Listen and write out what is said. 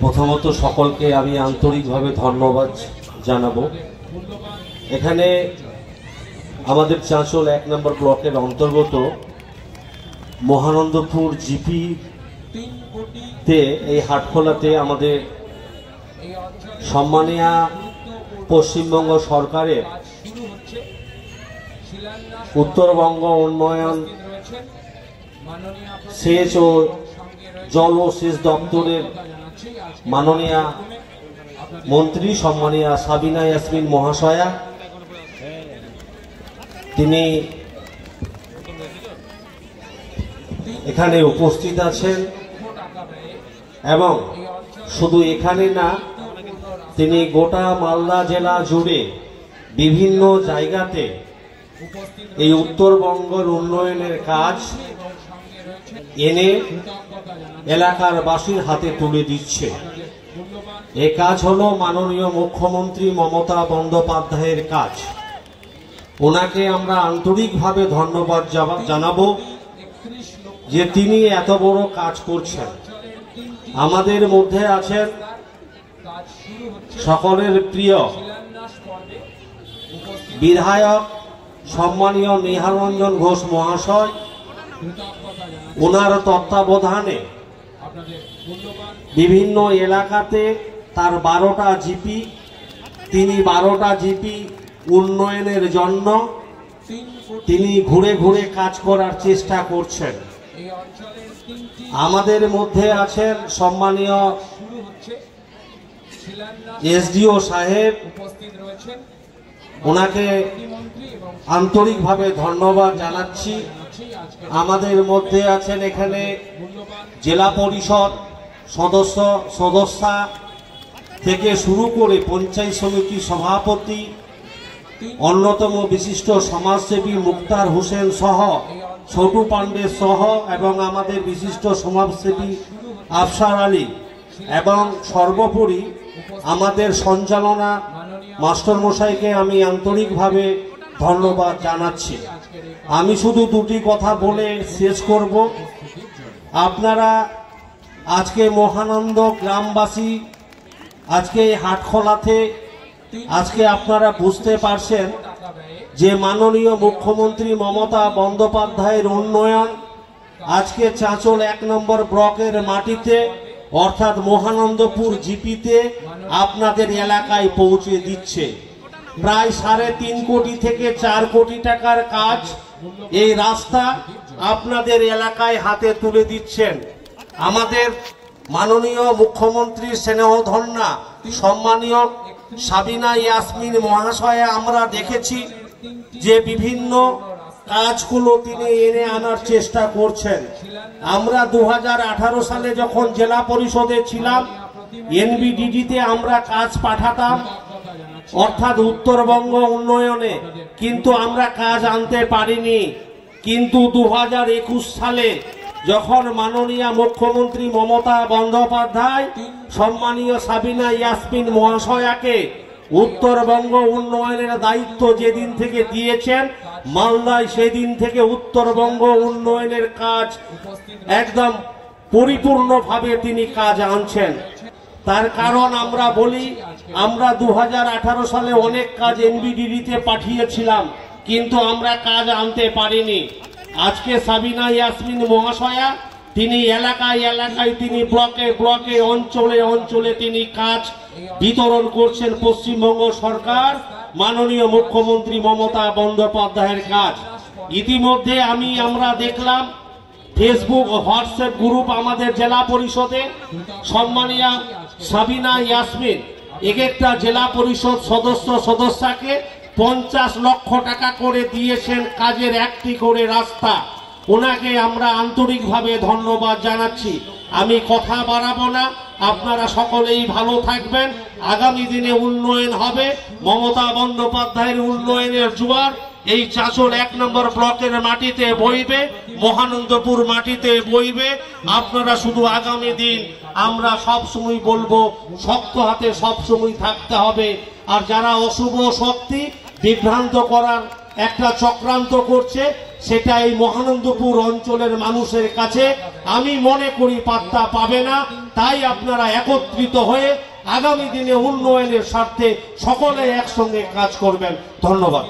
প্রথমত সকলকে আমি আন্তরিকভাবে ধন্যবাদ জানাবো। এখানে আমাদের চাঁচল 1 নম্বর ব্লকের অন্তর্গত মহানন্দপুর জিপি তে এই হাটখোলাতে আমাদের সম্মানীয় পশ্চিমবঙ্গ সরকারের উত্তরবঙ্গ উন্নয়ন সেচ ও জল ও সেচ দপ্তরের মাননীয় মন্ত্রী সম্মানীয় সাবিনা ইয়াসমিন মহাশয়া, তিনি এখানে উপস্থিত আছেন এবং শুধু এখানে না, তিনি গোটা মালদা জেলা জুড়ে বিভিন্ন জায়গাতে এই উত্তরবঙ্গের উন্নয়নের কাজ এনে এলাকার বাসীর হাতে তুলে দিচ্ছে। এই কাজ হলো মাননীয় মুখ্যমন্ত্রী মমতা বন্দ্যোপাধ্যায়ের কাজ। ওনাকে আমরা আন্তরিকভাবে ধন্যবাদ জানাবো যে তিনি এত বড় কাজ করছেন। আমাদের মধ্যে আছেন সকলের প্রিয় বিধায়ক সম্মানীয় নিহার রঞ্জন ঘোষ মহাশয়। ওনার তত্ত্বাবধানে বিভিন্ন এলাকাতে তার 12টা জিপি, তিনি 12টা জিপি উন্নয়নের জন্য তিনি ঘুরে ঘুরে কাজ করার চেষ্টা করছেন। আমাদের মধ্যে আছেন সম্মানীয় এসডিও সাহেব, ওনাকে আন্তরিকভাবে ধন্যবাদ জানাচ্ছি। আমাদের মধ্যে আছেন এখানে জেলা পরিষদ সদস্যা থেকে শুরু করে পঞ্চায়েত সমিতি সভাপতি, অন্যতম বিশিষ্ট সমাজসেবী মুক্তার হোসেন সহ, ছোটু পান্ডে সহ এবং আমাদের বিশিষ্ট সমাজসেবী আফসার আলী, এবং সর্বোপরি আমাদের সঞ্চালনা মাস্টারমশাইকে আমি আন্তরিকভাবে ধন্যবাদ জানাচ্ছি। আমি শুধু দুটি কথা বলে শেষ করব। আপনারা আজকে মহানন্দ গ্রামবাসী আজকে হাটখোলাতে আজকে আপনারা বুঝতে পারছেন যে মাননীয় মুখ্যমন্ত্রী মমতা বন্দ্যোপাধ্যায়ের উন্নয়ন আজকে চাঁচল 1 নম্বর ব্লকের মাটিতে অর্থাৎ মহানন্দপুর জিপিতে আপনাদের এলাকায় পৌঁছে দিচ্ছে। প্রায় 3.5 কোটি থেকে 4 কোটি টাকার কাজ এই রাস্তা আপনাদের এলাকায় হাতে তুলে দিচ্ছেন। আমাদের মাননীয় মুখ্যমন্ত্রী স্নেহধন্যা সম্মানীয় সাবিনা ইয়াসমিন মহাশয়া আমরা দেখেছি যে বিভিন্ন কাজগুলো তিনি এনে আনার চেষ্টা করছেন। আমরা 2018 সালে যখন জেলা পরিষদে ছিলাম, এনবিডিডিতে আমরা কাজ পাঠাতাম অর্থাৎ উত্তরবঙ্গ উন্নয়নে, কিন্তু আমরা কাজ আনতে পারিনি। কিন্তু 2021 সালে যখন মাননীয় মুখ্যমন্ত্রী মমতা বন্দ্যোপাধ্যায় সম্মানীয় সাবিনা ইয়াসমিন মহাশয়াকে উত্তরবঙ্গ উন্নয়নের দায়িত্ব যেদিন থেকে দিয়েছেন, মালদায় সেদিন থেকে উত্তরবঙ্গ উন্নয়নের কাজ একদম পরিপূর্ণভাবে তিনি কাজ আনছেন। তার কারণ আমরা বলি, আমরা 2018 সালে অনেক কাজ এনবিডিডিতে পাঠিয়েছিলাম, কিন্তু আমরা কাজ আনতে পারিনি। আজকে সাবিনা ইয়াসমিন মহাশয়া তিনি এলাকায় এলাকায়, তিনি ব্লকে ব্লকে, অঞ্চলে অঞ্চলে তিনি কাজ বিতরণ করছেন। পশ্চিমবঙ্গ সরকার মাননীয় মুখ্যমন্ত্রী মমতা বন্দ্যোপাধ্যায়ের কাজ। ইতিমধ্যে আমরা দেখলাম ফেসবুক হোয়াটসঅ্যাপ গ্রুপ আমাদের জেলা পরিষদে সম্মানীয় সাবিনা ইয়াসমিন এক একটা জেলা পরিষদ সদস্যকে 50 লক্ষ টাকা করে দিয়েছেন কাজের একটি করে রাস্তা। ওনাকে আমরা আন্তরিকভাবে ধন্যবাদ জানাচ্ছি। আমি কথা বাড়াবো না, আপনারা সকলেই ভালো থাকবেন। আগামী দিনে উন্নয়ন হবে, মমতা বন্দ্যোপাধ্যায়ের উন্নয়নের জোয়ার এই চাঁচল 1 নম্বর ব্লকের মাটিতে বইবে, মহানন্দপুর মাটিতে বইবে। আপনারা শুধু আগামী দিন আমরা সব সময় বলবো শক্ত হাতে সব সময় থাকতে হবে। আর যারা অশুভ শক্তি বিভ্রান্ত করার একটা চক্রান্ত করছে, সেটা এই মহানন্দপুর অঞ্চলের মানুষের কাছে আমি মনে করি পাত্তা পাবে না। তাই আপনারা একত্রিত হয়ে আগামী দিনে উন্নয়নের স্বার্থে সকলে একসঙ্গে কাজ করবেন। ধন্যবাদ।